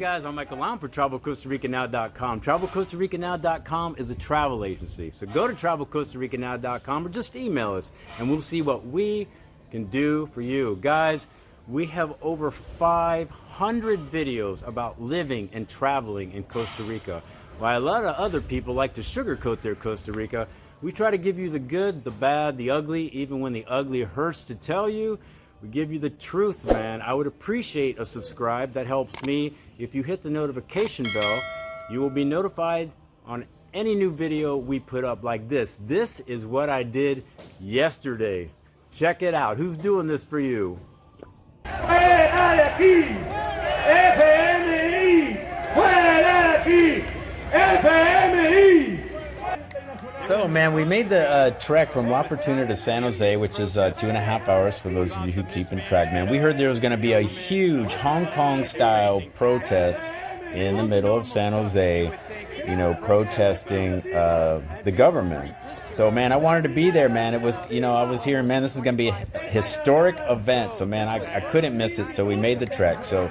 guys, I'm Michael Limon for TravelCostaRicaNow.com. TravelCostaRicaNow.com is a travel agency. So go to TravelCostaRicaNow.com or just email us and we'll see what we can do for you. Guys, we have over 500 videos about living and traveling in Costa Rica. While a lot of other people like to sugarcoat their Costa Rica, we try to give you the good, the bad, the ugly, even when the ugly hurts to tell you. We give you the truth, man. I would appreciate a subscribe. That helps me. If you hit the notification bell, you will be notified on any new video we put up like this. This is what I did yesterday. Check it out. Who's doing this for you? So, man, we made the trek from La Fortuna to San Jose, which is 2.5 hours for those of you who keep in track, man. We heard there was going to be a huge Hong Kong-style protest in the middle of San Jose, you know, protesting the government. So, man, I wanted to be there, man. It was, you know, I was hearing, man, this is going to be a historic event. So, man, I couldn't miss it. So we made the trek. So,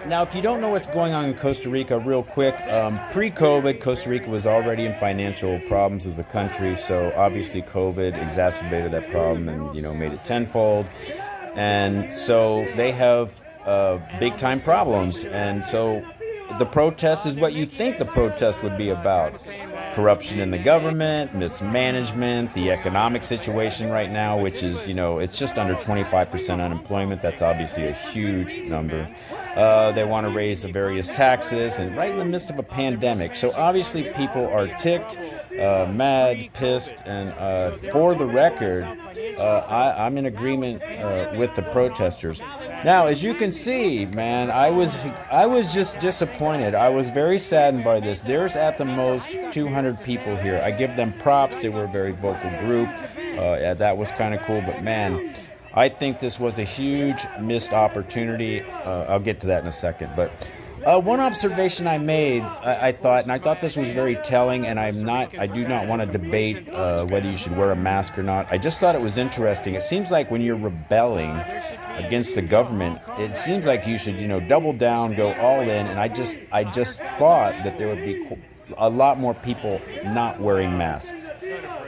now, if you don't know what's going on in Costa Rica, real quick, pre-COVID, Costa Rica was already in financial problems as a country. So, obviously, COVID exacerbated that problem and, you know, made it tenfold. And so they have big-time problems. And so the protest is what you think the protest would be about. Corruption in the government, mismanagement, the economic situation right now, which is, you know, it's just under 25% unemployment. That's obviously a huge number. They want to raise the various taxes, and right in the midst of a pandemic. So obviously people are ticked, mad, pissed, and for the record, I'm in agreement with the protesters. Now, as you can see, man, I was just disappointed. I was very saddened by this. There's at the most 200 people here. I give them props. They were a very vocal group. That was kind of cool. But, man, I think this was a huge missed opportunity. I'll get to that in a second. But one observation I made, I thought this was very telling, and I do not want to debate whether you should wear a mask or not. I just thought it was interesting. It seems like when you're rebelling against the government, it seems like you should, you know, double down, go all in. And I just thought that there would be a lot more people not wearing masks.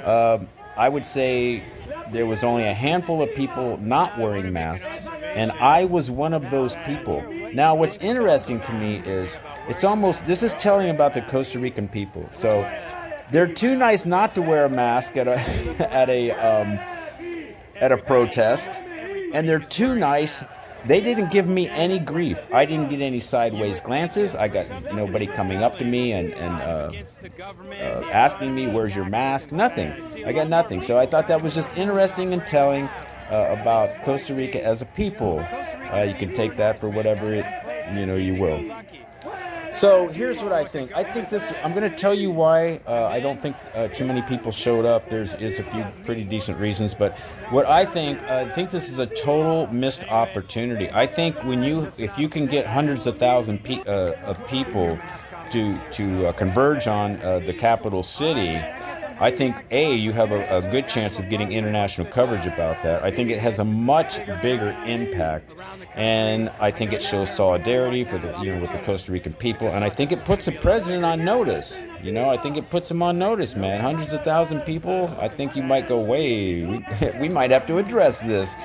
I would say there was only a handful of people not wearing masks, and I was one of those people. Now, what's interesting to me is this is telling about the Costa Rican people. So they're too nice not to wear a mask at a protest, and they're too nice. They didn't give me any grief. I didn't get any sideways glances. I got nobody coming up to me and asking me, "Where's your mask?" Nothing. I got nothing. So I thought that was just interesting and telling about Costa Rica as a people. You can take that for whatever you will. So here's what I think. I'm going to tell you why I don't think too many people showed up. There's a few pretty decent reasons, but what I think this is a total missed opportunity. I think if you can get hundreds of thousands of people to converge on the capital city, I think, you have a good chance of getting international coverage about that. I think it has a much bigger impact, and I think it shows solidarity for with the Costa Rican people, and I think it puts the president on notice. I think it puts him on notice, man. Hundreds of thousands of people. I think you might go, we might have to address this.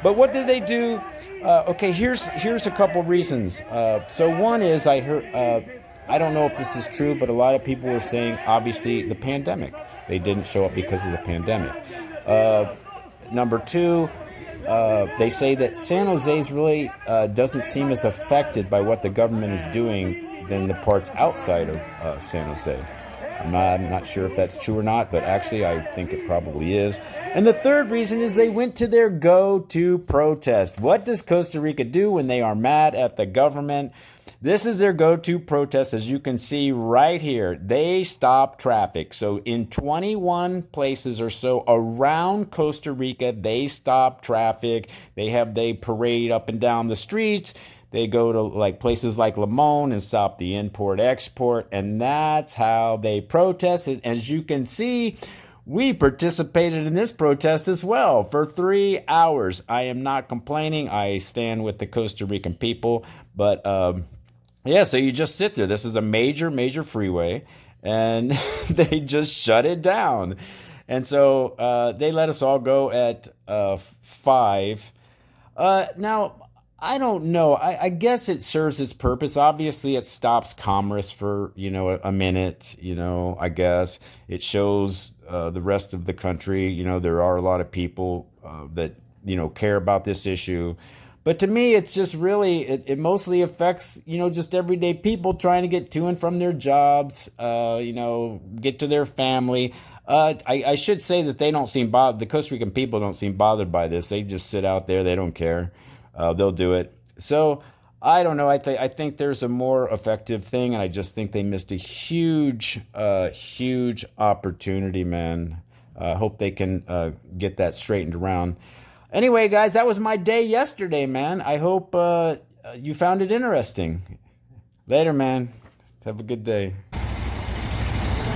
But what did they do? Okay, here's a couple reasons. So one is I heard. I don't know if this is true, but a lot of people were saying, obviously, the pandemic. They didn't show up because of the pandemic. Number two, they say that San Jose's really doesn't seem as affected by what the government is doing than the parts outside of San Jose. I'm not sure if that's true or not, but actually I think it probably is. And the third reason is they went to their go-to protest. What does Costa Rica do when they are mad at the government? This is their go-to protest, as you can see right here. They stop traffic. So in 21 places or so around Costa Rica, they stop traffic. They parade up and down the streets. They go to places like Limon and stop the import-export, and that's how they protest. And as you can see, we participated in this protest as well for 3 hours. I am not complaining. I stand with the Costa Rican people, but Yeah, so you just sit there. This is a major, major freeway, and they just shut it down. And so they let us all go at 5. Now, I don't know. I guess it serves its purpose. Obviously, it stops commerce for, a minute, I guess. It shows the rest of the country, there are a lot of people that, care about this issue. But to me, it's just really, it mostly affects, just everyday people trying to get to and from their jobs, get to their family. I should say that they don't seem bothered. The Costa Rican people don't seem bothered by this. They just sit out there. They don't care. They'll do it. So I don't know. I think there's a more effective thing, and I just think they missed a huge, huge opportunity, man. Hope they can get that straightened around. Anyway, guys, that was my day yesterday, man. I hope you found it interesting. Later, man. Have a good day.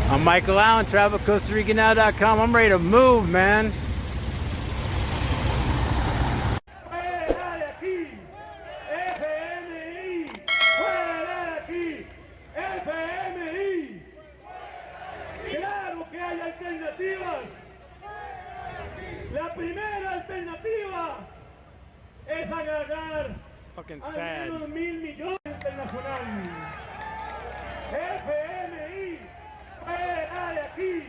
I'm Michael Allen, TravelCostaRicanNow.com. I'm ready to move, man. La primera alternativa es agarrar Fucking al sad. menos 1.000 millones internacional. FMI, fuera de aquí.